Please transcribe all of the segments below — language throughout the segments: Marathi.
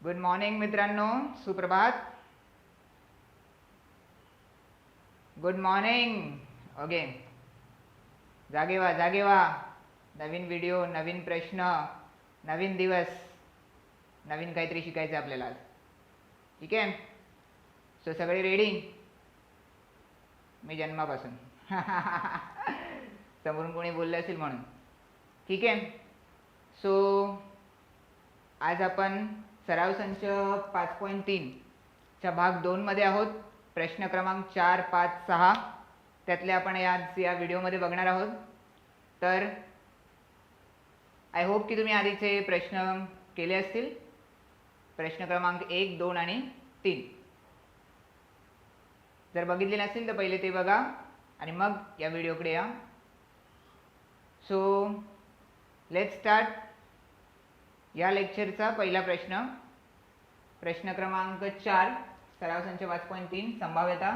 गुड मॉर्निंग मित्रांनो, सुप्रभात. Good morning. ओके, जागे व्हा, जागे व्हा. नवीन व्हिडिओ, नवीन प्रश्न, नवीन दिवस, नवीन काहीतरी शिकायचं आपल्याला आज. ठीक आहे. सो सगळे रेडी? मी जन्मापासून समोरून कोणी बोलले असेल म्हणून. ठीक आहे. सो आज आपण सराव संच 5.3 च्या भाग 2 मध्ये आहोत. प्रश्न क्रमांक 4, 5, 6 त्यातले आपण आज या व्हिडिओमध्ये बघणार आहोत. तर आय होप की तुम्ही आधीचे प्रश्न केले असतील. प्रश्न क्रमांक 1, 2 आणि 3 जर बघितले नसतील तर पहिले ते बघा आणि मग या व्हिडिओकडे या. So let's start. या लेक्चरचा पहिला प्रश्न, प्रश्न क्रमांक 4, सराव संच 5.3 संभाव्यता.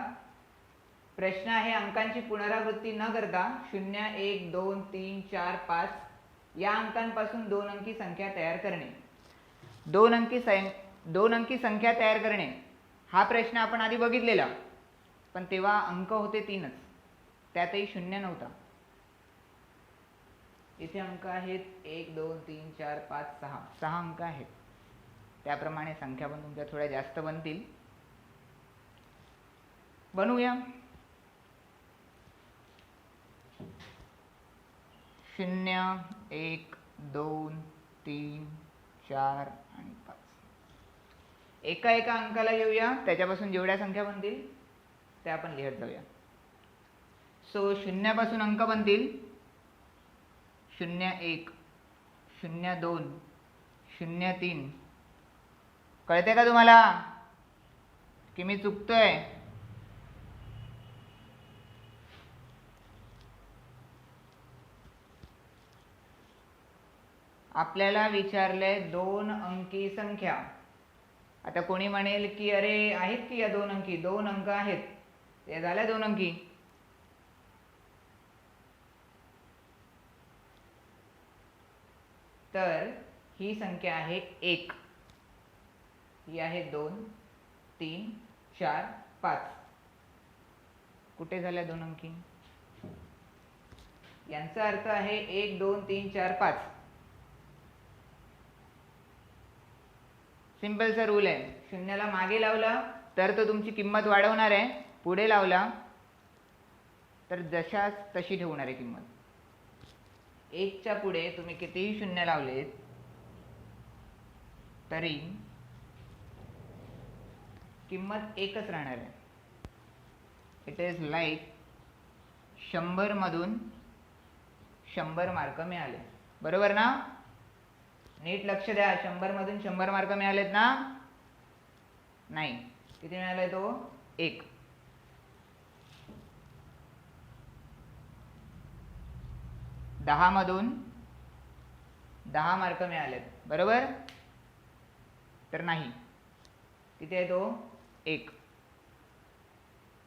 प्रश्न आहे, अंकांची पुनरावृत्ती न करता 0, 1, 2, 3, 4, 5 या अंकांपासून 2 अंकी संख्या तयार करणे. 2 अंकी संख्या तयार करणे हा प्रश्न आपण आधी बघितलेला, पण तेव्हा अंक होते 3च, त्यातही 0 नव्हता. इथे अंक आहेत 1, 2, 3, 4, 5, 6 अंक आहेत. त्याप्रमाणे संख्या पण तुमच्या थोड्या जास्त बनतील. बनवूया. 0, 1, 2, 3, 4 आणि 5 एका एका अंकाला घेऊया, त्याच्यापासून जेवढ्या संख्या बनतील त्या आपण लिहत जाऊया. सो 0 पासून अंक बनतील 0, 1, 0, 2, 0, 3. कळते का तुम्हाला की मी चुकतोय? आपल्याला विचारले 2 अंकी संख्या. आता कोणी म्हणेल की अरे आहेत की या 2 अंकी, 2 अंक आहेत, ते झाल्या 2 अंकी. तर ही संख्या आहे 1, ही आहे 2, 3, 4, 5. कुठे झाल्या 2 अंकी? यांचा अर्थ आहे 1, 2, 3, 4, 5. सिंपलचा रूल आहे. 0ला मागे लावला तर तो तुमची किंमत वाढवणार आहे, पुढे लावला तर जशाच तशी ठेवणार आहे किंमत. 1 च्या पुढे तुम्ही कितीही 0 लावलेत तरी किंमत एकच राहणार आहे. इट इज लाईक 100 मधून 100 मार्क मिळाले. बरोबर ना? नीट लक्ष द्या. 100 मधून 100 मार्क मिळालेत ना? नाही. किती मिळाले? तो 1. दहा मधून 10 मार्क मिळालेत. बरोबर? तर नाही. किती आहे तो? 1.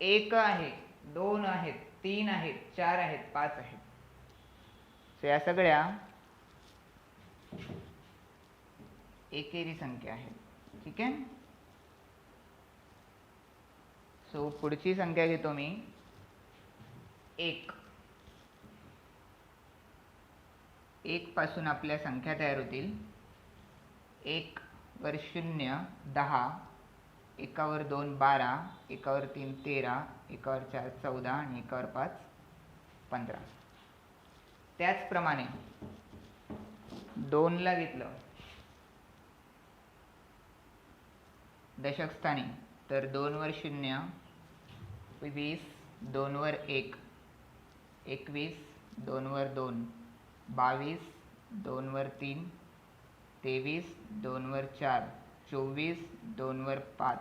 1 आहे, 2 आहेत, 3 आहेत, 4 आहेत, 5 आहेत. सो या सगळ्या एकेरी संख्या आहेत. ठीक आहे. सो पुढची संख्या घेतो मी 1. 1 पासून आपल्या संख्या तयार होतील. 1 वर 0 10, 1 वर 2 12, 1 वर 3 13, 1 वर 4 14 आणि 1 वर 5 15. त्याचप्रमाणे 2 ला घेतलं दशक स्थानी तर 2 वर 0 20, 2 वर 1 21, 2 वर 2 22, 2 वर 3 23, 2 वर 4 24, 2 वर 5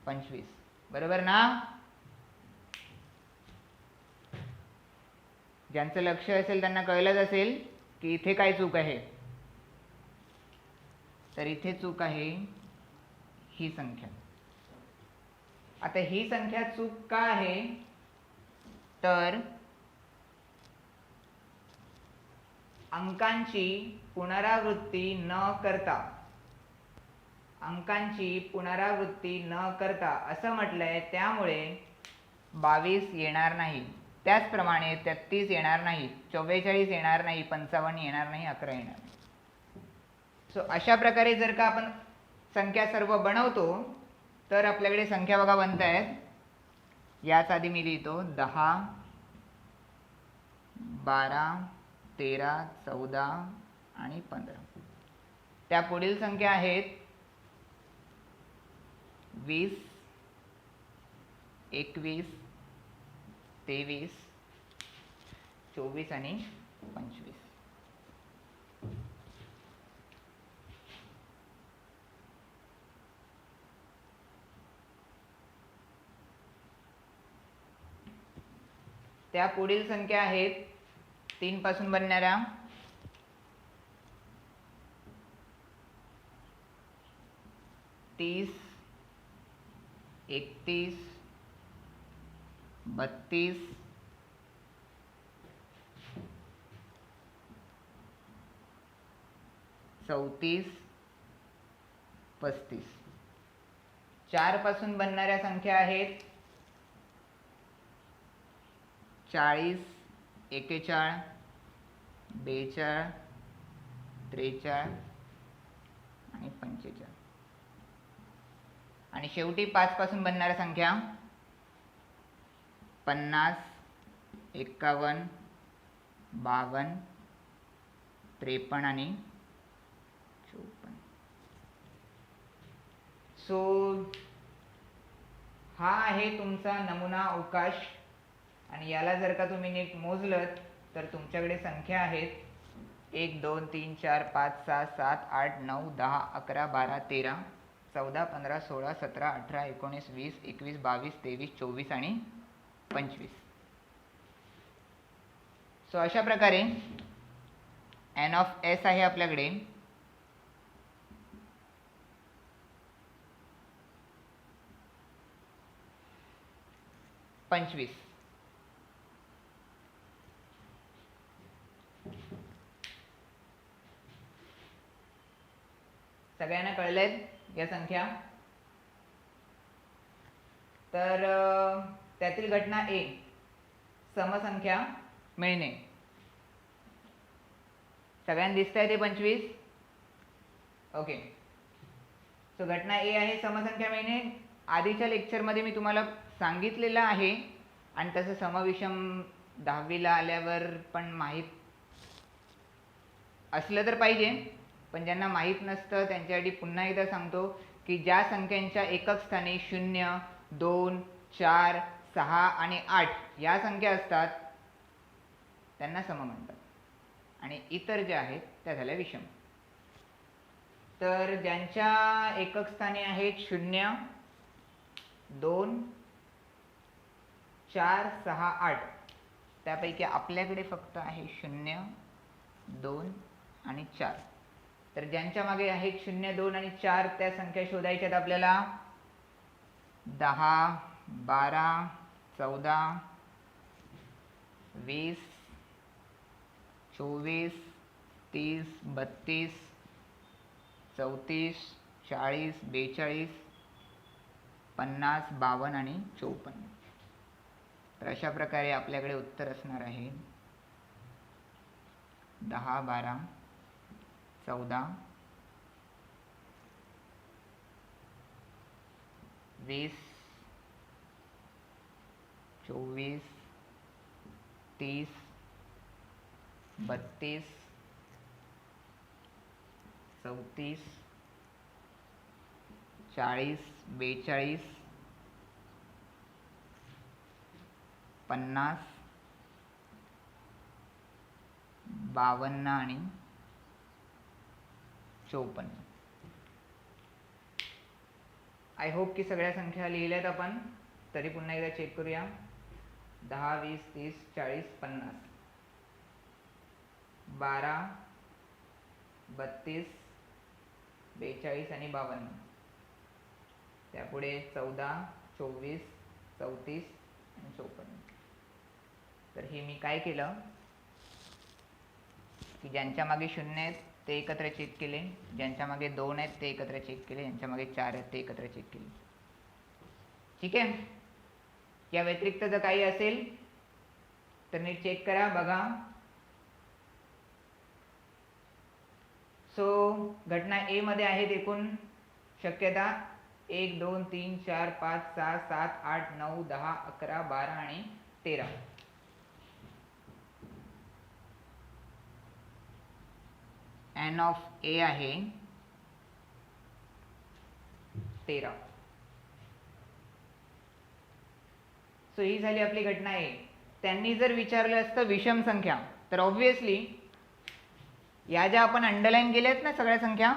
25. बरोबर ना? ज्यांचं लक्ष असेल त्यांना कळलंच असेल की इथे काय चूक आहे. तर इथे चूक आहे ही संख्या. आता ही संख्या चूक का आहे? तर अंकांची पुनरावृत्ती न करता अंकांची पुनरावृत्ती न करता असं म्हटलंय, त्यामुळे 22 येणार नाही. त्याचप्रमाणे 33 येणार नाही, 44 येणार नाही, 55 येणार नाही, 11 येणार नाही. सो अशा प्रकारे जर का आपण संख्या सर्व बनवतो तर आपल्याकडे संख्या बघा बनत आहेत. याच आधी मी लिहितो 10, 12, 13, 14 आणि 15. त्या पुढील संख्या आहेत 20, 21, 23, 24 आणि 25. त्या पुढील संख्या आहेत 3 पासून बनणाऱ्या 30, 31, 32, 34, 35. 4 पासून बनणाऱ्या संख्या आहेत 40, 41, 42, 43 आणि 45. आणि शेवटी 5 पासून बनणाऱ्या संख्या 50, 51, 52, 53 आणि 54. सो हा आहे तुमचा नमुना अवकाश. आणि याला जर का तुम्ही नीट मोजलं तर तुमच्याकडे संख्या आहेत 1, 2, 3, 4, 5, 6, 7, 8, 9, 10, 11, 12, 13, 14, 15, 16, 17, 18, 19, 20, 21, 22, 23, 24 आणि 25. सो अशा प्रकारे n ऑफ s आहे आपल्याकडे 25. सगळ्यांना कळलेत या संख्या? तर त्यातील घटना A, समसंख्या मिळणे. सगळ्यांना दिसतंय ते 25? ओके. सो घटना A आहे समसंख्या मिळणे. आधीच्या लेक्चरमध्ये मी तुम्हाला सांगितलेलं आहे आणि तसं समविषम 10वीला आल्यावर पण माहीत असलं तर पाहिजे, पण ज्यांना माहीत नसतं त्यांच्यासाठी पुन्हा एकदा सांगतो की ज्या संख्यांच्या एकक स्थानी 0, 2, 4, 6 आणि 8 या संख्या असतात त्यांना सम म्हणतात आणि इतर ज्या आहेत त्या झाल्या विषम. तर ज्यांच्या एकक स्थानी आहेत 0, 2, 4, 6, 8 त्यापैकी आपल्याकडे फक्त आहे 0, 2 आणि 4. तर ज्यांच्या मागे आहेत 0, 2 आणि 4 त्या संख्या शोधायच्यात आपल्याला 10, 12, 14, 20, 24, 30, 32, 34, 40, 42, 50, 52 आणि 54. तर अशा प्रकारे आपल्याकडे उत्तर असणार आहे 10, 12, 14, 20, 24, 30, 32, 34, 40, 42, 50, 52 आणि 54. आय होप की सगळ्या संख्या लिहिल्यात आपण. तरी पुन्हा एकदा चेक करूया. 10, 20, 30, 40, 50, 12, 32, 42 आणि 52. त्यापुढे 14, 24, 34 आणि 54. तर हे मी काय केलं, की ज्यांच्या मागे 0 आहेत ते एकत्र चेक केले, ज्यांच्या मागे 2 आहेत ते एकत्र चेक केले, ज्यांच्या मागे 4 आहेत ते एकत्र चेक केले. ठीक आहे. या व्यतिरिक्त जर काही असेल तर नीट चेक करा, बघा. सो घटना ए मध्ये आहेत एकूण शक्यता 1 2 3 4 5 6 7 8 9 10 11 12 आणि 13. एन ऑफ ए आहे 13. सो ही झाली आपली घटना ए. त्यांनी जर विचारलं असतं विषम संख्या तर ऑब्व्हियसली या ज्या आपण अंडरलाईन केल्यात ना सगळ्या संख्या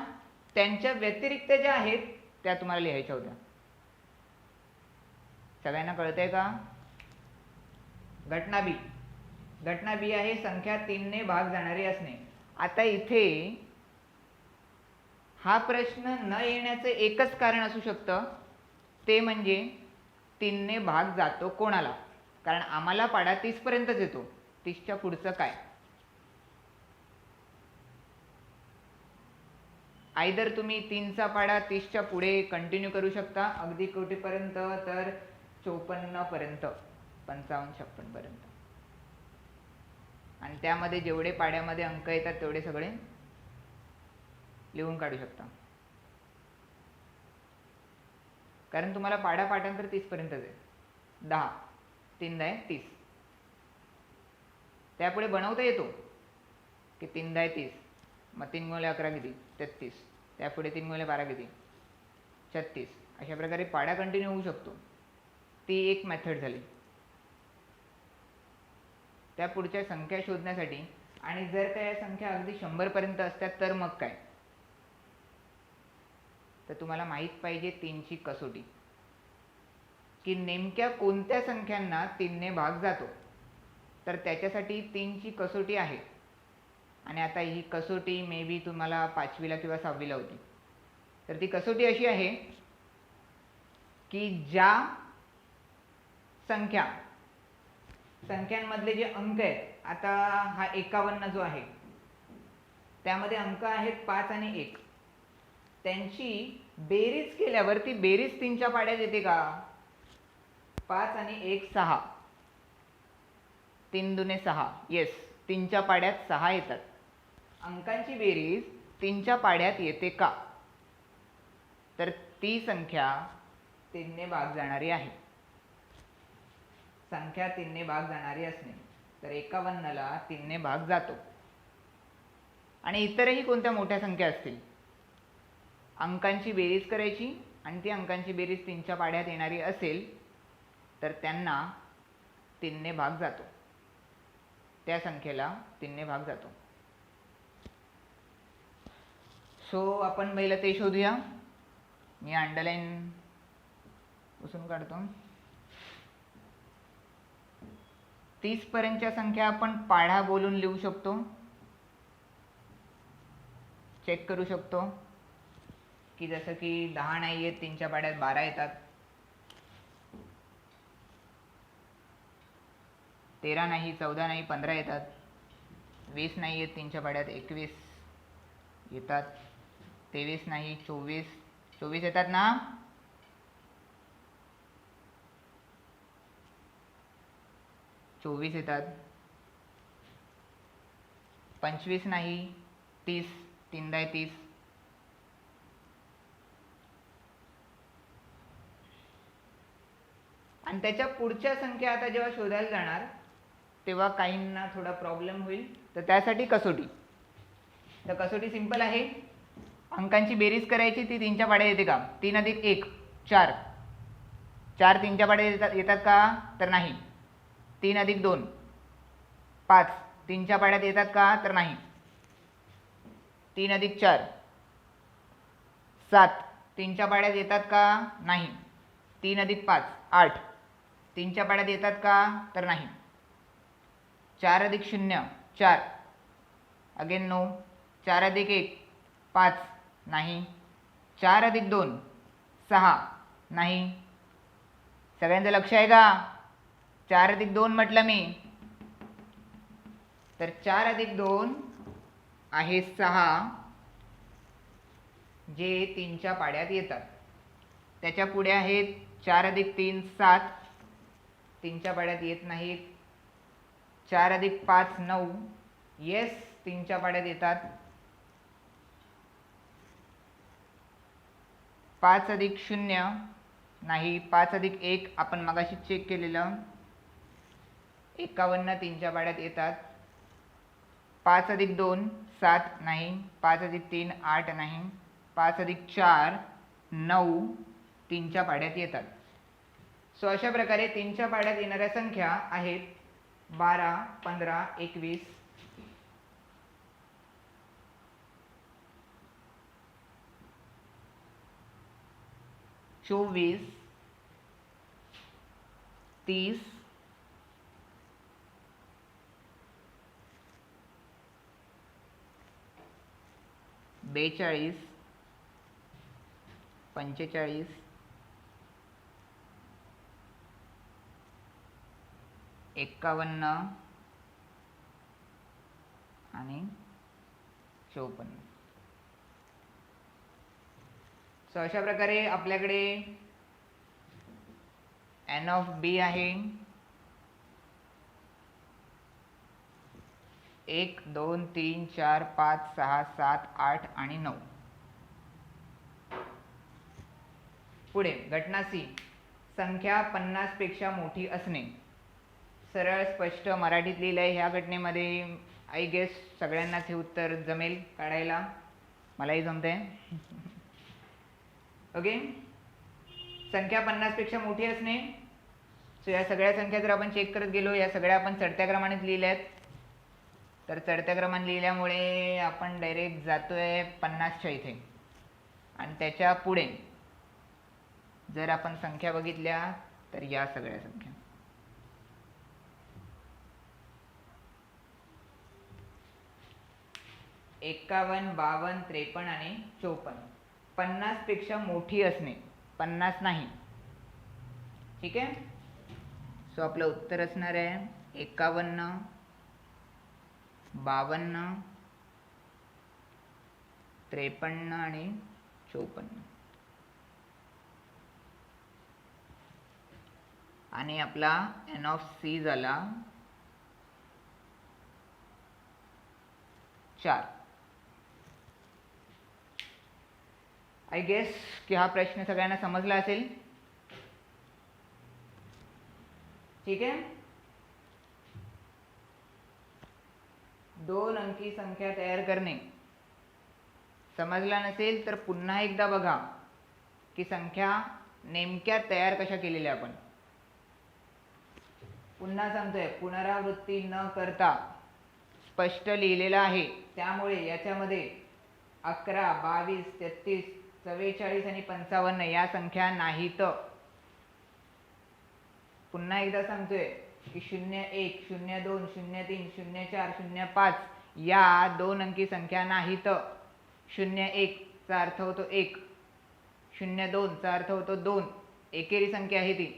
त्यांच्या व्यतिरिक्त ज्या आहेत त्या तुम्हाला लिहायच्या होत्या. सगळ्यांना कळतंय का? घटना बी. घटना बी आहे संख्या 3 ने भाग जाणारी असणे. आता इथे हा प्रश्न न येण्याचं एकच कारण असू शकतं, ते म्हणजे 3 ने भाग जातो कोणाला. कारण आम्हाला पाढा 30 पर्यंतच येतो, 30च्या पुढचं काय. आयदर तुम्ही 3चा पाढा 30च्या पुढे कंटिन्यू करू शकता अगदी कोटीपर्यंत, तर 54 पर्यंत, 55 56 पर्यंत. आणि त्यामध्ये जेवढे पाड्यामध्ये अंक येतात तेवढे सगळे लिहून काढू शकता. कारण तुम्हाला पाढा पाठांतर 30 पर्यंतच आहे. 10 3 10 30. त्यापुढे बनवता येतो की 3 10 30, मग 3 गुणिले 11 किती 33, त्यापुढे 3 गुणिले 12 किती 36. अशा प्रकारे पाढा कंटिन्यू होऊ शकतो. ती एक मेथड झाली. त्या पुढच्या संख्या शोधण्यासाठी. आणि जर त्या संख्या अगदी 100 पर्यंत असतात तर मग काय, तर तुम्हाला माहीत पाहिजे 3ची कसोटी, की नेमक्या कोणत्या संख्यांना 3 ने भाग जातो. तर त्याच्यासाठी 3ची कसोटी आहे. आणि आता ही कसोटी मे बी तुम्हाला 5वीला किंवा 6वीला होती. तर ती कसोटी अशी आहे की ज्या संख्यांमधले जे अंक आहेत, आता हा 51 जो आहे त्यामध्ये अंक आहेत 5 आणि 1, त्यांची बेरीज केल्यावर ती बेरीज 3च्या पाड्यात येते का. 5 आणि 1 6, 3 दुने 6, येस 3च्या पाड्यात 6 येतात. अंकांची बेरीज 3च्या पाड्यात येते का, तर ती संख्या 3 ने भाग जाणारी आहे. संख्या 3 ने भाग जाणारी असणे, तर 51ला 3 ने भाग जातो. आणि इतरही कोणत्या मोठ्या संख्या असतील, अंकांची बेरीज करायची आणि ती अंकांची बेरीज 3च्या पाड्यात येणारी असेल तर त्यांना 3 ने भाग जातो. त्या संख्येला 3 ने भाग जातो. सो आपण पहिलं ते शोधूया. मी अंडरलाईन पुसून काढतो. 30 पर्यंतच्या संख्या आपण पाढा बोलून लिहू शकतो. चेक करू शकतो की जसं की 10 नाही आहेत 3च्या पाड्यात 12 येतात, 13 नाही 14 नाही 15 येतात, 20 नाही आहेत 3च्या पाड्यात 21 येतात, 23 नाही 24 येतात ना. येतात, 25 नाही 30, 3 10 30, आणि त्याच्या पुढच्या संख्या आता जेव्हा शोधायला जाणार तेव्हा काहींना थोडा प्रॉब्लेम होईल. तर त्यासाठी कसोटी. तर कसोटी सिंपल आहे. अंकांची बेरीज करायची, ती 3च्या पाड्यात येते का. 3 अधिक 1 4, 4 3च्या पाड्यात येतात का, तर नाही. 3 अधिक 2 5, 3च्या पाड्यात येतात का, तर नाही. 3 अधिक 4 7, 3च्या पाड्यात येतात का, नाही. 3 अधिक 5 8, 3च्या पाड्यात येतात का, तर नाही. 4 अधिक 0 4, अगेन नो. 4 अधिक 1 5, नाही. 4 अधिक 2 6, नाही. सगळ्यांचं लक्ष आहे का. 4 अधिक 2 म्हटलं मी, तर 4 अधिक 2 आहे 6 जे 3च्या पाड्यात येतात. त्याच्या पुढे आहेत 4 अधिक 3 7 3च्या पाड्यात येत नाहीत. 4 अधिक 5 9 येस 3च्या पाड्यात येतात. 5 अधिक 0 नाही. 5 अधिक 1 आपण मगाशी चेक केलेलं 51 3च्या पाड्यात येतात. 5 अधिक 2 7 नाही. 5 अधिक 3 8 नाही. 5 अधिक 4 9 3च्या पाड्यात येतात. सो अशा प्रकारे 3च्या पाड्यात येणाऱ्या संख्या आहेत 12 15 21 24 30 42 45 51 आणि 54. सो अशा प्रकारे आपल्याकडे n ऑफ b आहे 1 2 3 4 5 6 7 8 आणि 9. पुढे घटना सी, संख्या 50 पेक्षा मोठी असणे. सरळ स्पष्ट मराठीत लिहिलंय. ह्या घटनेमध्ये आय गेस सगळ्यांनाच हे उत्तर जमेल काढायला. मलाही जमते. ओके, संख्या 50 पेक्षा मोठी असणे. सो या सगळ्या संख्या जर आपण चेक करत गेलो, या सगळ्या आपण चढत्या क्रमानेच लिहिल्यात. तर चढत्या क्रमाने लिहिल्यामुळे आपण डायरेक्ट जातोय 50च्या इथे. आणि त्याच्या पुढे जर आपण संख्या बघितल्या तर या सगळ्या संख्या 51 52 53 आणि 54 50 पेक्षा मोठी असणे, 50 नाही. ठीक आहे. सो आपलं उत्तर असणार आहे 51 52 53 आणि 54. आणि आपला n ऑफ c झाला 4. आय गेस की हा प्रश्न सगळ्यांना समजला असेल. ठीक आहे. 2 अंकी संख्या तयार करणे समजला नसेल तर पुन्हा एकदा बघा की संख्या नेमक्या तयार कशा केलेल्या आपण. पुन्हा सांगतोय, पुनरावृत्ती न करता स्पष्ट लिहिलेलं आहे. त्यामुळे याच्यामध्ये 11 22 33 44 आणि 55 या संख्या नाहीत. पुन्हा एकदा सांगतोय की 01 02 03 04 05 या 2 अंकी संख्या नाहीत. 01 चा अर्थ होतो 1, 02 चा अर्थ होतो 2, एकेरी संख्या आहे ती.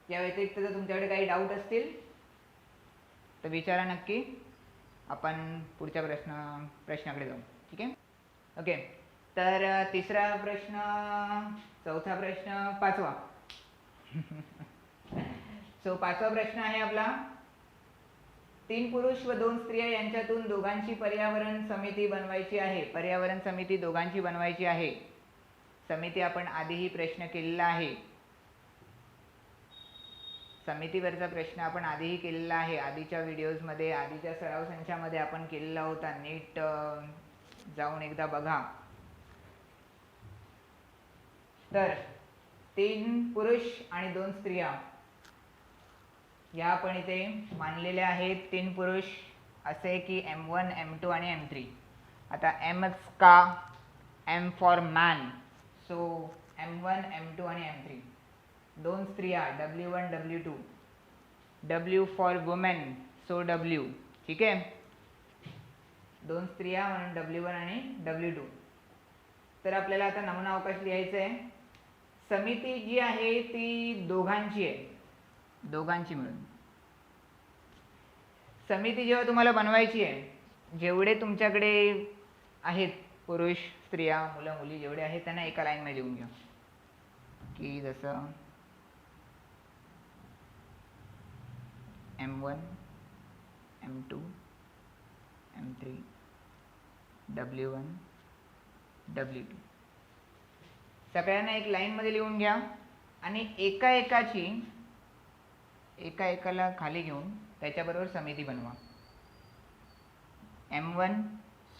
या व्यतिरिक्त जर तुमच्याकडे काही डाऊट असतील तर विचारा नक्की. आपण पुढच्या प्रश्नाकडे जाऊ. ठीक आहे. ओके, तर तिसरा प्रश्न, चौथा प्रश्न, पाचवा. सो पाचवा प्रश्न आहे आपला, 3 पुरुष व 2 स्त्रिया यांच्यातून दोघांची पर्यावरण समिती बनवायची आहे. पर्यावरण समिती दोघांची बनवायची आहे. समिती आपण आधीही प्रश्न केलेला आहे. समितीवरचा प्रश्न आपण आधीही केलेला आहे. आधीच्या व्हिडिओजमध्ये, आधीच्या सराव संचामध्ये आपण केलेला होता. नीट जाऊन एकदा बघा. तर 3 पुरुष आणि 2 स्त्रिया या आपण इथे मानलेल्या आहेत. 3 पुरुष असे की M1 M2 आणि M3. आता M का? M for man. So M1 M2 आणि M3. 2 स्त्रिया W1 W2. W for women, so W. ठीक आहे. 2 स्त्रिया म्हणून W1 आणि W2. तर आपल्याला आता नमुना अवकाश लिहायचा आहे. समिती जी आहे ती दोघांची आहे, दोघांची मिळून. समिती जेव्हा तुम्हाला बनवायची आहे, जेवढे तुमच्याकडे आहेत पुरुष स्त्रिया मुलं मुली जेवढे आहेत त्यांना एका लाईनमध्ये लिहून घ्या. की जसं M1 M2 M3 W1 W2 सगळ्यांना एक लाईनमध्ये लिहून घ्या आणि एका एकाला खाली घेऊन त्याच्याबरोबर समिती बनवा. M1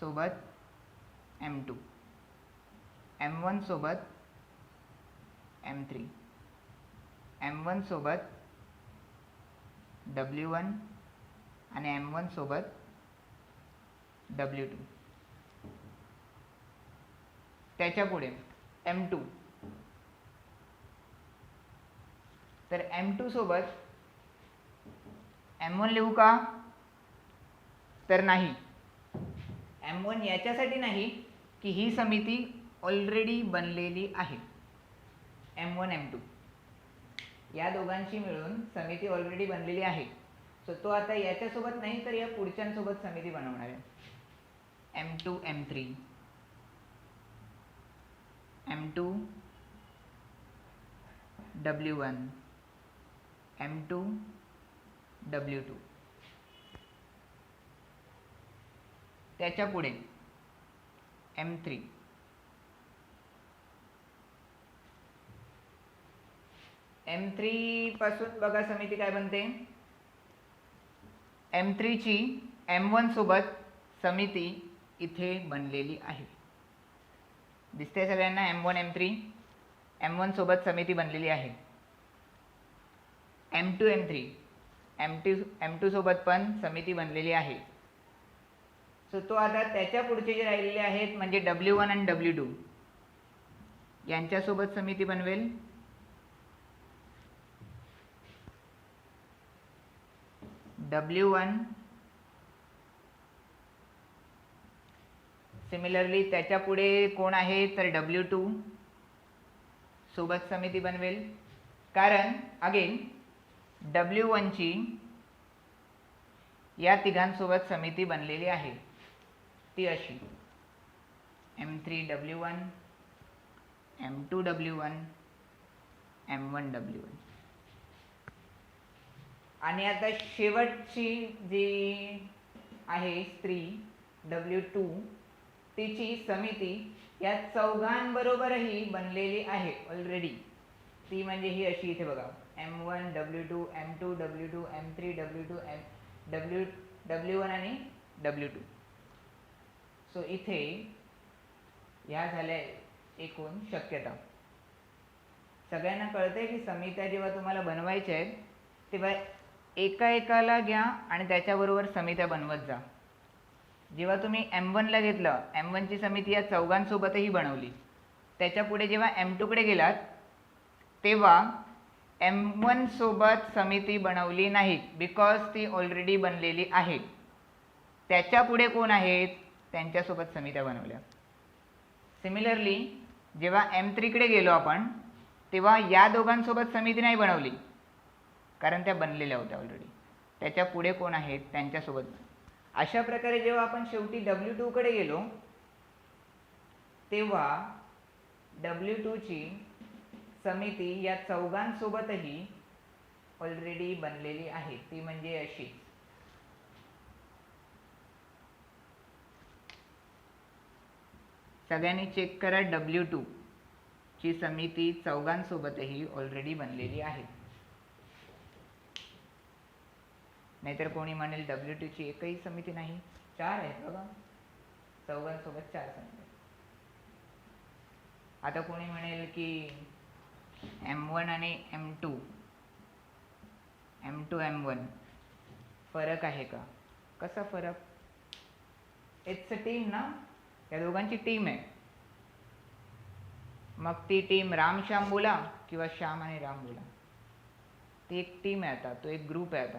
सोबत M2 M1 सोबत M3 M1 सोबत W1 आणि M1 सोबत W2. त्याच्या पुढे M2. तर M2 सोबत M1 लिहू का? तर नाही. M1 याच्यासाठी नाही की ही समिती ऑलरेडी बनलेली आहे. M1 M2 या दोघांची मिळून समिती ऑलरेडी बनलेली आहे. सो तो आता याच्यासोबत नाही तर या पुढच्यांसोबत समिती बनवणार आहे. M2 M3 M2 W1 M2 W2. त्याच्या पुढे M3 M3 पासून बघा समिती काय बनते. M3 ची M1 सोबत समिती इथे बनलेली आहे. दिसते सगळ्यांना M1 M3 M1 सोबत समिती बनलेली आहे. M2 M3 M2 सोबत पण समिती बनलेली आहे. सो तो आता त्याच्या पुढचे जे राहिलेले आहेत म्हणजे W1 आणि W2 यांच्यासोबत समिती बनवेल. W1 सिमिलरली त्याच्या पुढे कोण आहे तर W2 सोबत समिती बनवेल. कारण अगेन W1 ची या तिघांसोबत समिती बनलेली आहे. ती अशी M3 W1 M2 W1 M1 W1. आणि आता शेवटची जी आहे स्त्री W2 तिची समिती या चौघांबरोबरही बनलेली आहे ऑलरेडी. ती म्हणजे ही अशी इथे बघा M1 W2 M2 W2 M3 W2 W1 आणि W2. सो इथे ह्या झाल्या एकूण शक्यता. सगळ्यांना कळतंय की समित्या जेव्हा तुम्हाला बनवायच्या आहेत तेव्हा एका एकाला घ्या आणि त्याच्याबरोबर समित्या बनवत जा. जेव्हा तुम्ही M1 ला घेतलं M1 ची समिती या चौघांसोबतही बनवली. त्याच्या पुढे जेव्हा M2 कडे गेलात तेव्हा M1 सोबत समिती बनवली नाही बिकॉज ती ऑलरेडी बनलेली आहे. त्याच्या पुढे कोण आहेत त्यांच्यासोबत समित्या बनवल्या. सिमिलरली जेव्हा M3 कडे गेलो आपण तेव्हा या दोघांसोबत समिती नाही बनवली कारण त्या बनलेल्या होत्या ऑलरेडी. त्याच्या पुढे कोण आहेत त्यांच्यासोबत. अशा प्रकारे जेव्हा आपण शेवटी W2 कडे गेलो तेव्हा W2 ची समिती या चौघांसोबतही ऑलरेडी बनलेली आहे. ती म्हणजे अशी सगळ्यांनी चेक करा W2 ची समिती चौघांसोबतही ऑलरेडी बनलेली आहे. नाहीतर कोणी म्हणेल W2 ची एकही समिती नाही. 4 आहेत बघा चौघांसोबत 4 समिती. आता कोणी म्हणेल की M1 आणि M2 M1 फरक आहे का? कसा फरक? इट्स अ टीम ना. या दोघांची टीम आहे. मग ती टीम राम श्याम बोला किंवा श्याम आणि राम बोला ती एक टीम आहे. आता तो एक ग्रुप आहे. आता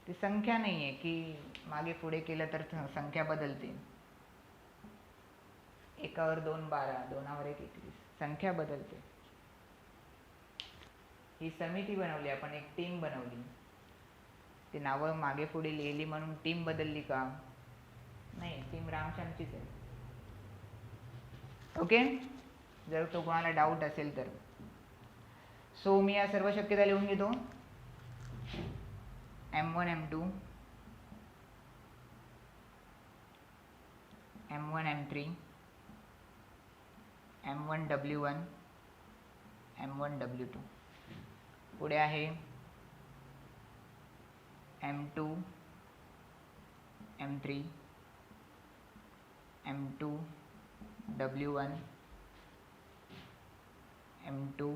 ती संख्या नाही आहे की मागे पुढे केलं तर संख्या बदलते. एकावर 2 12 दोनावर 1 21 संख्या बदलते. ही समिती बनवली आपण एक टीम बनवली. ती नावं मागे पुढे लिहिली म्हणून टीम बदलली का? नाही, टीम रामश्यामचीच आहे. ओके, जर तो कोणाला डाऊट असेल तर. सो मी या सर्व शक्यता लिहून घेतो. M1 M2 M1 M3 M1 W1 M1 W2. पुढे आहे M2 M3 M2 W1 M2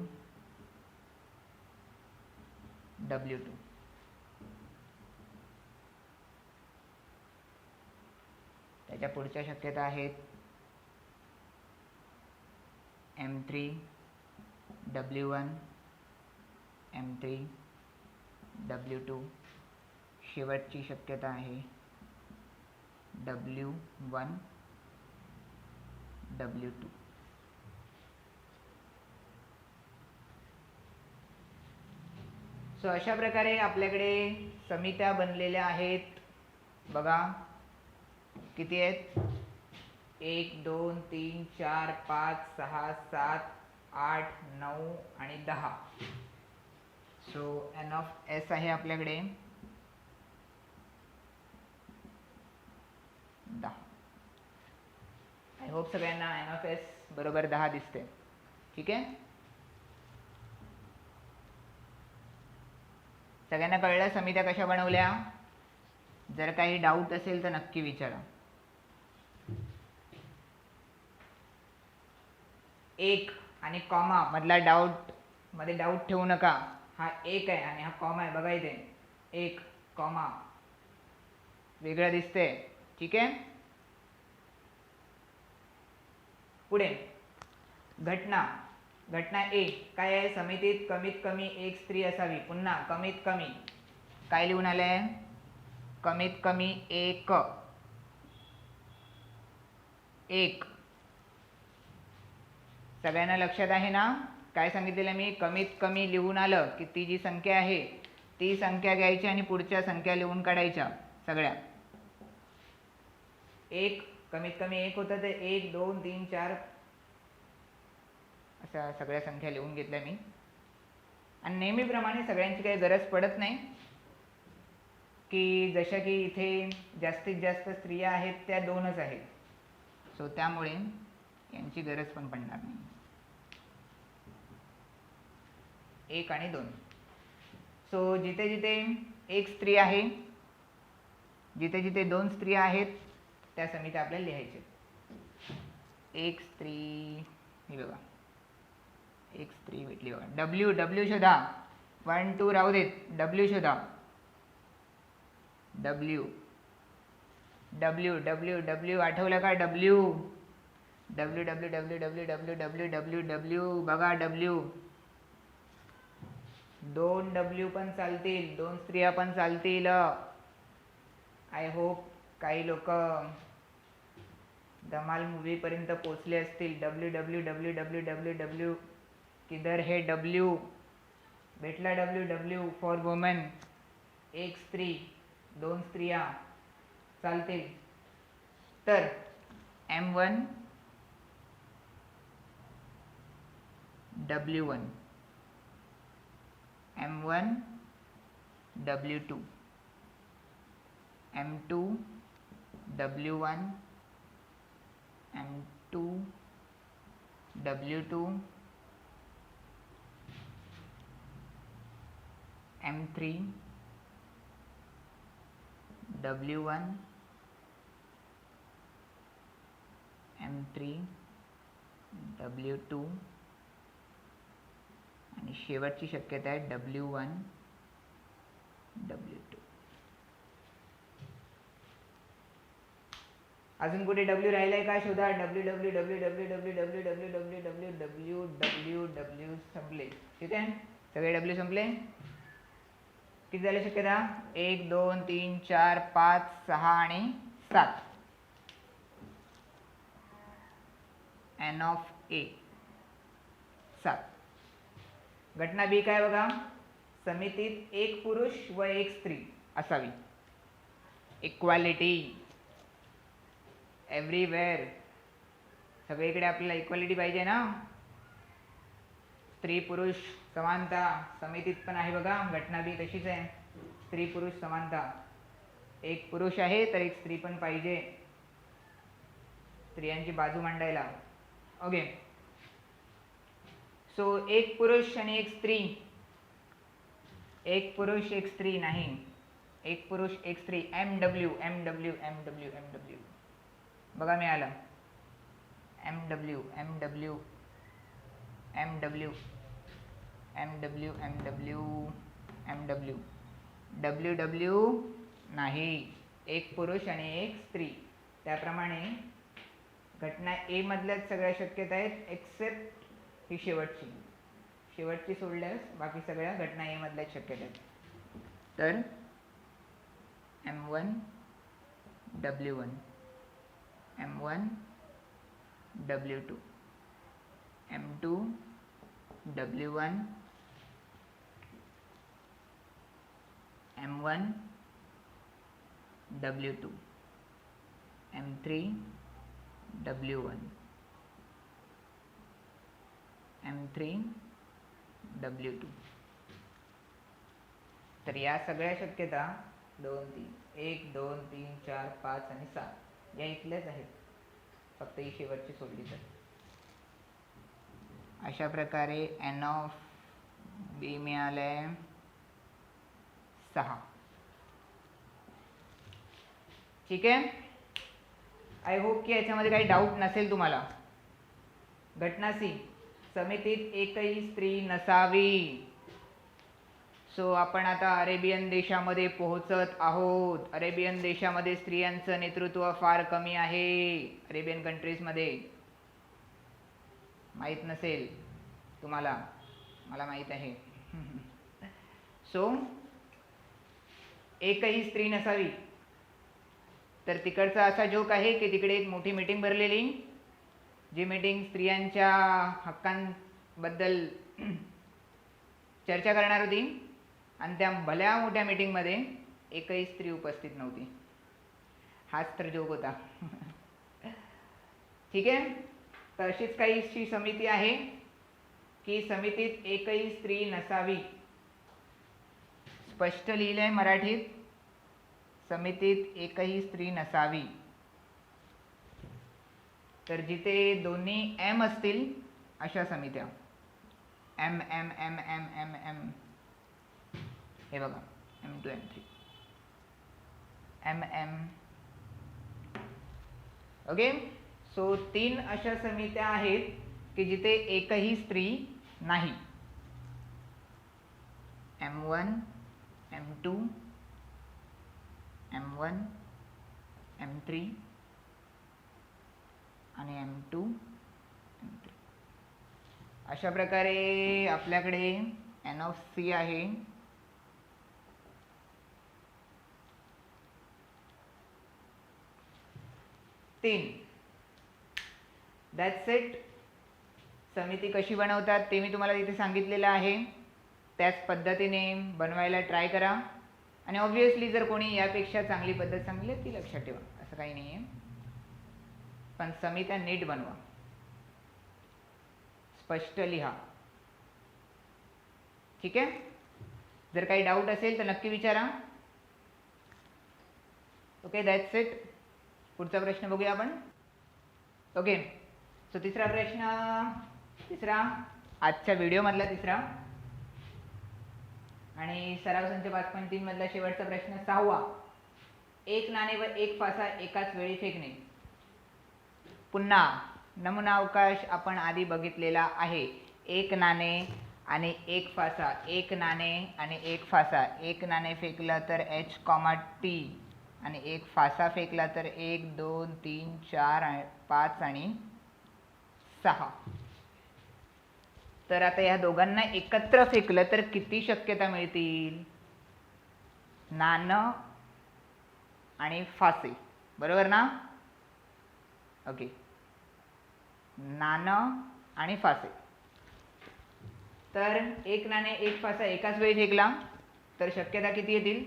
W2. त्याच्या पुढच्या शक्यता आहेत M3 W1 M3 W2. शेवटची शक्यता आहे W1 W2. सो अशा प्रकारे आपल्याकडे समित्या बनलेल्या आहेत. बघा किती आहेत? 1 2 3 4 5 6 7 8 9 आणि 10. सो N of S आहे आपल्याकडे 10. आय होप सगळ्यांना N of S बरोबर 10 दिसते. ठीक आहे, सगळ्यांना कळलं समित्या कशा बनवल्या? जर काही डाऊट असेल तर नक्की विचारा. एक आणि कॉमा मधला मध्ये डाऊट ठेवू नका. हा एक आहे आणि हा कॉमा आहे. बघा इथे 1 कॉमा वेगळं दिसते. ठीक आहे, पुढे घटना ए काय आहे? समितीत कमीत कमी एक स्त्री असावी. पुन्हा कमीत कमी काय लिहून आलंय? कमीत कमी एक. सगळ्यांना लक्षात आहे ना काय सांगितलेलं मी? कमीत कमी लिहून आलं की ती जी संख्या आहे ती संख्या घ्यायची आणि पुढच्या संख्या लिहून काढायच्या सगळ्या. एक कमीत कमी एक होतं ते 1 2 3 4 अशा सगळ्या संख्या लिहून घेतल्या मी. आणि नेहमीप्रमाणे सगळ्यांची काही गरज पडत नाही की जशा की इथे जास्तीत जास्त स्त्रिया आहेत त्या 2च आहेत. सो त्यामुळे यांची गरज पण पडणार नाही. 1 आणि 2. सो जिथे जिथे एक स्त्री आहे, जिथे जिथे 2 स्त्रिया आहेत त्या समित्या आपल्याला लिहायचे. एक स्त्री, हे बघा एक स्त्री भेटली बघा. W शोधा. 1 2 राहू देत. W शोधा. W आठवलं का? W बघा. W 2 W पण चालतील, 2 स्त्रिया पण चालतील. आय होप काही लोक धमाल मूवी पर्यंत पोहोचले असतील. W किधर है W? भेटला W फॉर वुमन. एक स्त्री, 2 स्त्रिया चालतील. तर M1 W1 M1 W2 M2 W1 M2 W2 M3 W1 M3 W2 आणि शेवटची शक्यता आहे W1 W2. अजून कुठे W राहिलाय का शोधा. W संपले. ठीक आहे, सगळे W संपले. किती झाले शक्यता? 1 2 3 4 5 6 आणि 7. N of A 7. घटना बी काय बघा? समितीत एक पुरुष व एक स्त्री. असावी. इक्वालिटी एव्हरीवेअर, सगळीकडे आपल्याला इक्वालिटी पाहिजे ना. स्त्री पुरुष समानता समितीत पण आहे बघा, घटना बी तशीच आहे. स्त्री पुरुष समानता, एक पुरुष आहे तर एक स्त्री पण पाहिजे स्त्रियांची बाजू मांडायला. ओके, सो एक पुरुष आणि एक स्त्री, एक पुरुष एक स्त्री नाही, एक पुरुष एक स्त्री. MW MW MW MW बघा मिळालं. MW MW MW MW MW MW WW नाही, एक पुरुष आणि एक स्त्री. त्याप्रमाणे घटना ए मधल्याच सगळ्या शक्यता आहेत एक्सेप्ट ही शेवटची सोडल्यास बाकी सगळ्या घटना ए मधल्याच शक्यता आहेत. तर M1 W1 M1 W2 M2 W1 M1 W2 M3 W1 M3 W2. तर या सगळ्या शक्यता 2 3 1 2 3 4 5 आणि 7 या इथल्याच आहेत, फक्त ही शेवटची सोडली तर. अशा प्रकारे N ऑफ B मिळाले 6. ठीक आहे. आय होप की याच्यामध्ये काही डाऊट नसेल तुम्हाला. घटना सी, समितीत एकही स्त्री नसावी. सो आपण आता अरेबियन देशामध्ये पोहोचत आहोत. अरेबियन देशामध्ये स्त्रियांचं नेतृत्व फार कमी आहे. अरेबियन कंट्रीजमध्ये माहीत नसेल तुम्हाला, मला माहीत आहे. सो एकही स्त्री नसावी. तर तिकडचा असा जोक आहे की तिकडे एक मोठी मीटिंग भरलेली, जी मीटिंग स्त्रियांच्या हक्कांबद्दल चर्चा करणार होती, आणि त्या भल्या मोठ्या मीटिंगमध्ये एकही स्त्री उपस्थित नव्हती. हाच तर जोक होता. ठीक आहे. तर अशीच काहीशी समिती आहे की समितीत एकही स्त्री नसावी. स्पष्ट लिहिलंय मराठीत, समितीत एकही स्त्री नसावी. तर जिथे दोन्ही M असतील अशा समित्या, M M M M M M, हे बघा M2 M3 M M. Okay. So 3 अशा समित्या आहेत की जिथे एकही स्त्री नाही. M1 M2 M1 M3 आणि M2 M3. अशा प्रकारे आपल्याकडे N ऑफ C आहे. That's it. समिती कशी बनवतात ते मी तुम्हाला इथे सांगितलेलं आहे. त्याच पद्धतीने बनवायला ट्राय करा. आणि ऑब्व्हियसली जर कोणी यापेक्षा चांगली पद्धत सांगितली ती लक्षात ठेवा, असं काही नाही आहे. पण समित्या नीट बनवा, स्पष्ट लिहा. ठीक आहे. जर काही डाऊट असेल तर नक्की विचारा. Okay, that's it. पुढचा प्रश्न बघूया आपण. ओके. सो तिसरा आजच्या व्हिडिओमधला तिसरा आणि सराव संच 5.3 मधला शेवटचा प्रश्न 6वा. एक नाणे व एक फासा एकाच वेळी फेकणे. पुन्हा नमुना अवकाश आपण आधी बघितलेला आहे. एक नाणे आणि एक फासा, एक नाणे आणि एक फासा. एक नाणे फेकलं तर H, T आणि एक फासा फेकला तर 1 2 3 4 5 आणि 6. तर आता या दोघांना एकत्र फेकलं तर किती शक्यता मिळतील? नाणं आणि फासे, बरोबर ना? ओके, नाणं आणि फासे. तर एक नाणे एक फासा एकाच वेळी फेकला तर शक्यता किती येतील?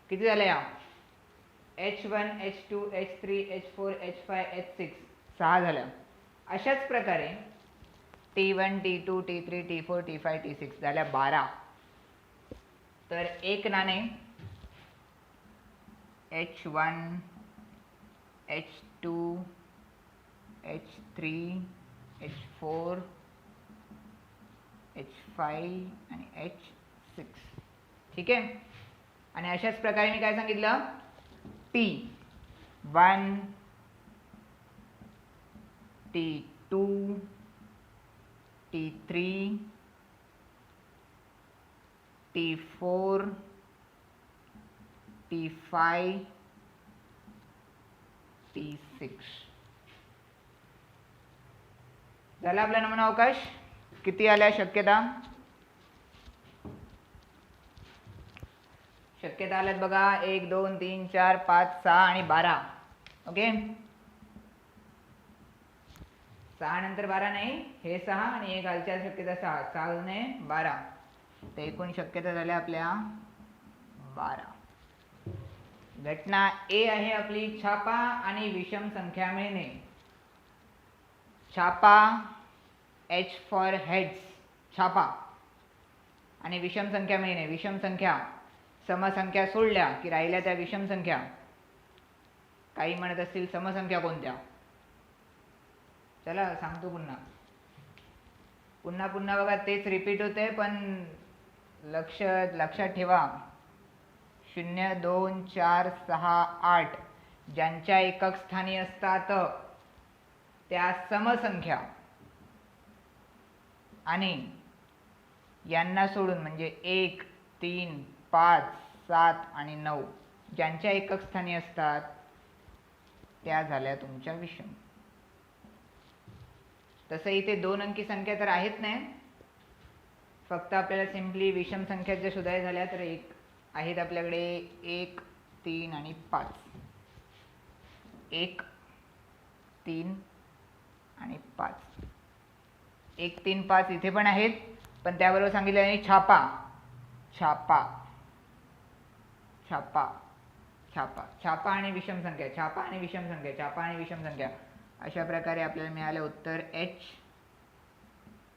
किती झाल्या या H1 H2 H3 H4 H5 H6 6 झाल्या. अशाच प्रकारे T1 T2 T3 T4 T5 T6 झाल्या 12. तर एक नाणे H1 H2 H3 H4 H5 आणि H6. ठीक आहे. आणि अशाच प्रकारे मी काय सांगितलं T1 T2 T3 T4 T5 T6 झाला आपला नमुना अवकाश. किती आल्या शक्यता आल्यात बघा 1 2 3 4 5 6 आणि 12. ओके 6 नंतर 12 नाही, हे 6 आणि एक खालच्या शक्यता 6 6 ने 12. तर एकूण शक्यता झाल्या आपल्या 12. घटना ए आहे आपली छापा आणि विषम संख्या मिळणे. छापा H फॉर हेड्स छापा आणि विषम संख्या मिळणे. विषम संख्या समसंख्या सोडल्या की राहिल्या त्या विषम संख्या. काही म्हणत असतील समसंख्या कोणत्या. चला सांगतो पुन्हा बघा तेच रिपीट होते पण लक्षात ठेवा 0 2 4 6 8 ज्यांच्या एकक स्थानी असतात त्या समसंख्या आणि यांना सोडून म्हणजे 1 3 5 7 आणि 9 ज्यांच्या एकक स्थानी असतात त्या झाल्या तुमच्या विषम. तसं इथे 2 अंकी संख्या तर आहेत नाही, फक्त आपल्याला सिम्पली विषम संख्या जर शोधायच्या झाल्या तर एक आहेत आपल्याकडे 1 3 आणि 5. 1 3 आणि 5 1 3 5 इथे पण आहेत, पण त्याबरोबर सांगितलं आहे छापा छापा छापा छापा छापा आणि विषम संख्या छापा आणि विषम संख्या छापा आणि विषम संख्या. अशा प्रकारे आपल्याला मिळालं उत्तर H,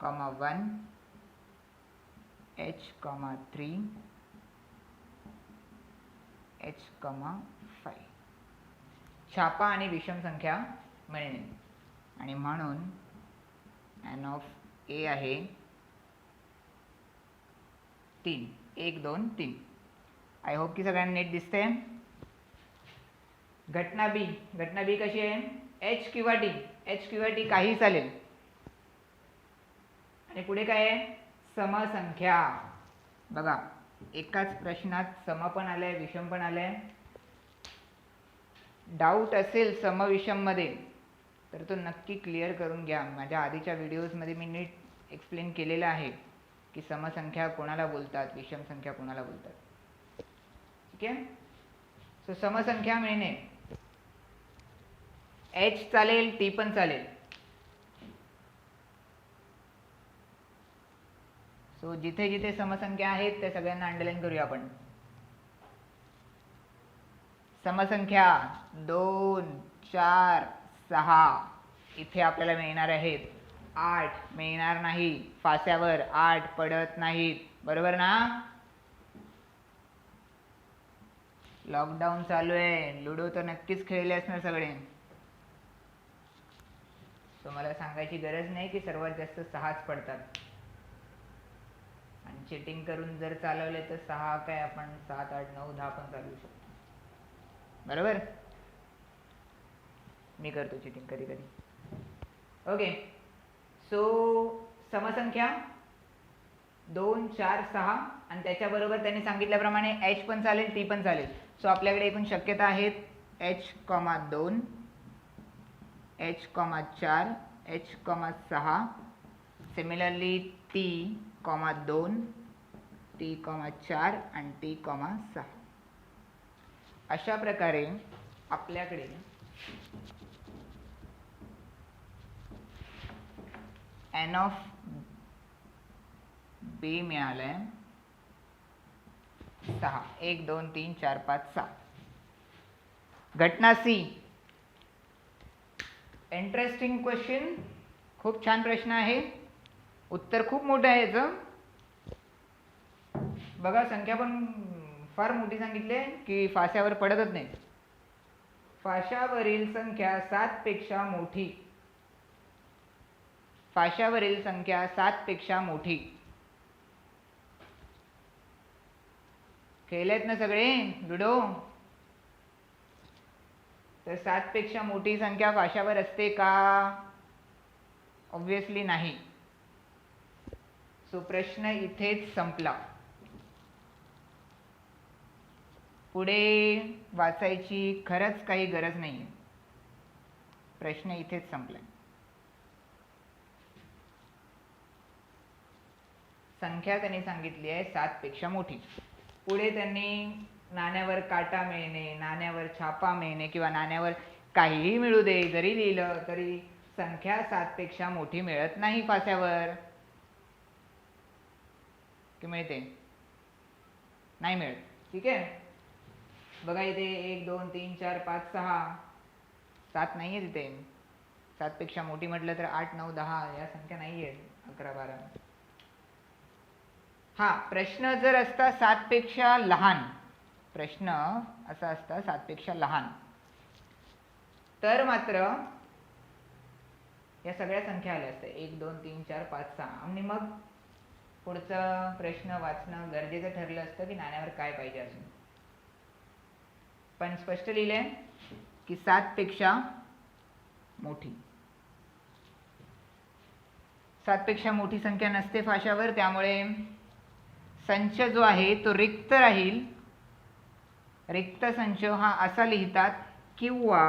1 H, 3 H, 5. छापा आणि विषम संख्या मिळणे. आणि म्हणून N ऑफ A आहे 3 1 2 3. आय होप की सगळ्यांना नीट दिसते. घटना बी कशी आहे H किंवा D. H किंवा D काही चालेल. आणि पुढे काय आहे समसंख्या. बघा एकाच प्रश्नात सम पण आलंय विषम पण आलंय. डाऊट असेल सम विषम मध्ये तर तो नक्की क्लिअर करून घ्या. माझ्या आधीच्या व्हिडिओजमध्ये मी नीट एक्सप्लेन केलेलं आहे की समसंख्या कोणाला बोलतात विषम संख्या कोणाला बोलतात. ठीक आहे. सो समसंख्या मिळणे H चालेल T पण चालेल. सो जिथे जिथे समसंख्या आहेत त्या सगळ्यांना अंडरलाईन करूया आपण. समसंख्या 2 4 6 इथे आपल्याला मिळणार आहेत. 8 मिळणार नाही, फास्यावर 8 पडत नाहीत. बरोबर ना. लॉकडाऊन चालू आहे, लुडो तर नक्कीच खेळले असणार सगळे. सो मला सांगायची गरज नाही की सर्वात जास्त 6च पडतात. आणि चिटिंग करून जर चालवले तर 6 काय आपण 7 8 9 10 पण चालवू शकतो. बरोबर. मी करतो चिटिंग कधी कधी. ओके. सो समसंख्या 2 4 6 आणि त्याच्याबरोबर त्यांनी सांगितल्याप्रमाणे H पण चालेल T पण चालेल. सो आपल्याकडे एकूण शक्यता आहेत H, 2 H, 4 H, 6. Similarly T, 2 T, 4 आणि T, 6. अशा प्रकारे आपल्याकडे N ऑफ B मिळालंय 6. 1 2 3 4 5 6. घटना सी. इंटरेस्टिंग क्वेश्चन, खूप छान प्रश्न आहे. उत्तर खूप मोठं आहे याचं. बघा संख्या पण फार मोठी सांगितली आहे की फाश्यावर पडतच नाही. फाश्यावरील संख्या 7 पेक्षा मोठी. फाश्यावरील संख्या 7 पेक्षा मोठी. खेळलेत ना सगळे लुडो? तर 7 पेक्षा मोठी संख्या फाश्यावर असते का? ऑब्विसली नाही. सो प्रश्न इथेच संपला. पुढे वाचायची खरंच काही गरज नाही. प्रश्न इथेच संपला. संख्या त्यांनी सांगितली आहे 7 पेक्षा मोठी. पुढे त्यांनी नाण्यावर काटा मिळणे, नाण्यावर छापा मिळणे किंवा नाण्यावर काहीही मिळू दे जरी लिहिलं तरी संख्या 7 पेक्षा मोठी मिळत नाही फास्यावर. की मिळते? नाही मिळत. ठीक आहे. बघा इथे 1 2 3 4 5 6 7 नाही आहे तिथे. 7 पेक्षा मोठी म्हटलं तर 8 9 10 या संख्या नाही आहेत. 11 12. हा प्रश्न जर असता 7 पेक्षा लहान, प्रश्न असा असता 7 पेक्षा लहान, तर मात्र या सगळ्या संख्या आल्या असत्या 1 2 3 4 5 6 आणि मग पुढचा प्रश्न वाचणं गरजेचं ठरलं असतं की नाण्यावर काय पाहिजे अजून. पण स्पष्ट लिहिलंय की 7 पेक्षा मोठी. 7 पेक्षा मोठी संख्या नसते फाश्यावर, त्यामुळे संच जो आहे तो रिक्त राहील. रिक्त संच हा असा लिहितात किंवा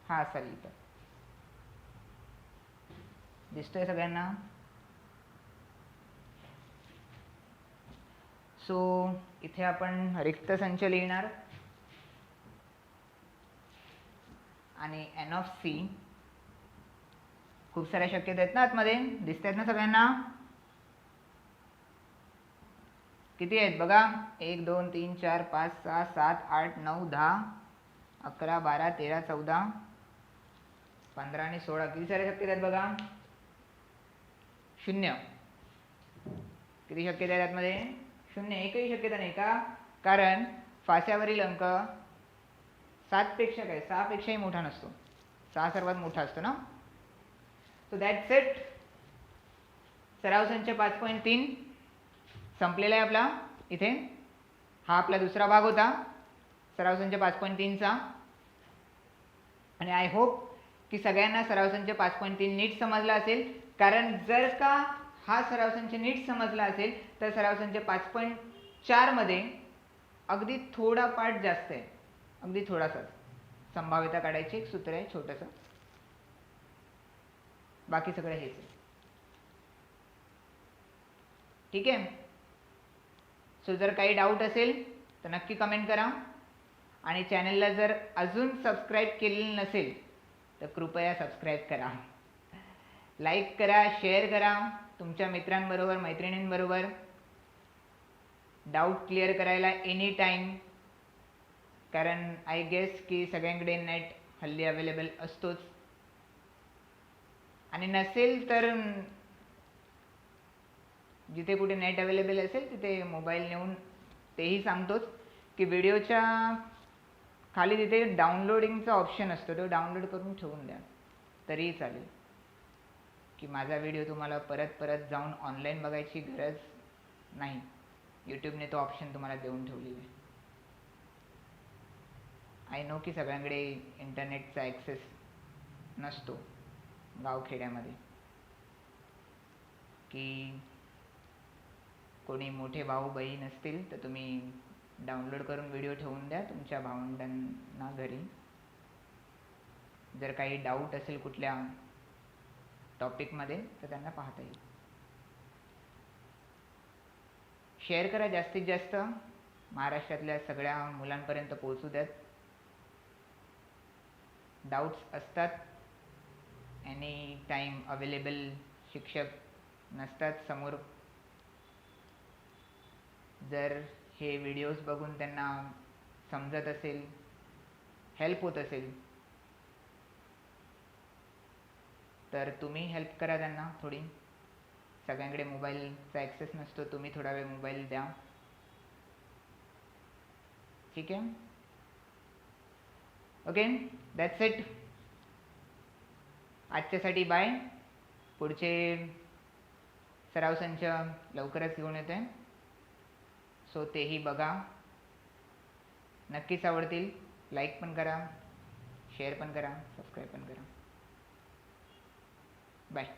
हा असा लिहितात. दिसतोय सगळ्यांना? सो इथे आपण रिक्त संच लिहिणार आणि एन ऑफ सी. खूप साऱ्या शक्यता आहेत ना आतमध्ये, दिसत आहेत ना सगळ्यांना? किती आहेत बघा? 1 2 3 4 5 6 7 8 9 10 11 12 13 14 15 आणि 16. किती साऱ्या शक्यता आहेत बघा? 0. किती शक्यता आहेत यातमध्ये? 0. एकही शक्यता नाही. का? कारण फास्यावरील अंक 7 पेक्षा काय 6 पेक्षाही मोठा नसतो. 6 सर्वात मोठा असतो ना. So that's it. सराव संच 5.3 संपलेला आहे आपला इथे. हा आपला दुसरा भाग होता सराव संच 5.3 चा. आणि आय होप की सगळ्यांना सराव संच 5.3 नीट समजला असेल. कारण जर का हा सराव संच नीट समजला असेल तर सराव संच 5.4 मध्ये अगदी थोडा पार्ट जास्त आहे, अगदी थोडासाच. संभाव्यता काढायची एक सूत्र आहे छोटंसं, बाकी सगळं हेच आहे. ठीक आहे. सो जर काही डाऊट असेल तर नक्की कमेंट करा. आणि चॅनलला जर अजून सबस्क्राईब केलेलं नसेल तर कृपया सबस्क्राईब करा, लाईक करा, शेअर करा तुमच्या मित्रांबरोबर, मैत्रिणींबरोबर. डाऊट क्लिअर करायला एनी टाईम. कारण आय गेस की सगळ्यांकडे नेट हल्ली अवेलेबल असतोच. आणि नसेल तर जिथे कुठे नेट अवेलेबल असेल तिथे मोबाईल नेऊन तेही सांगतोच की व्हिडिओच्या खाली तिथे डाउनलोडिंगचा ऑप्शन असतो, तो डाउनलोड करून ठेवून द्या तरीही चालेल. की माझा व्हिडिओ तुम्हाला परत परत जाऊन ऑनलाईन बघायची गरज नाही. यूट्यूबने तो ऑप्शन तुम्हाला देऊन ठेवलेला आहे. आय नो की सगळ्यांकडे इंटरनेटचा ॲक्सेस नसतो गावखेड्यामध्ये. की कोणी मोठे भाऊ बहीण असतील तर तुम्ही डाउनलोड करून व्हिडिओ ठेवून द्या तुमच्या भावंडांना घरी. जर काही डाऊट असेल कुठल्या टॉपिकमध्ये तर त्यांना पाहता येईल. शेअर करा जास्तीत जास्त, महाराष्ट्रातल्या सगळ्या मुलांपर्यंत पोहोचू द्यात. डाऊट्स असतात एनी टाईम अवेलेबल. शिक्षक नसतात समोर जर हे व्हिडिओज बघून त्यांना समजत असेल, हेल्प होत असेल, तर तुम्ही हेल्प करा त्यांना थोडी. सगळ्यांकडे मोबाईलचा ॲक्सेस नसतो, तुम्ही थोडा वेळ मोबाईल द्या. ठीक आहे. Okay, that's it. आजच्यासाठी बाय. पुढचे सराव संच लवकरच घेऊन येते, सो तेही बघा. नक्कीच आवडतील. लाईक पण करा, शेअर पण करा, सबस्क्राईब पण करा. बाय.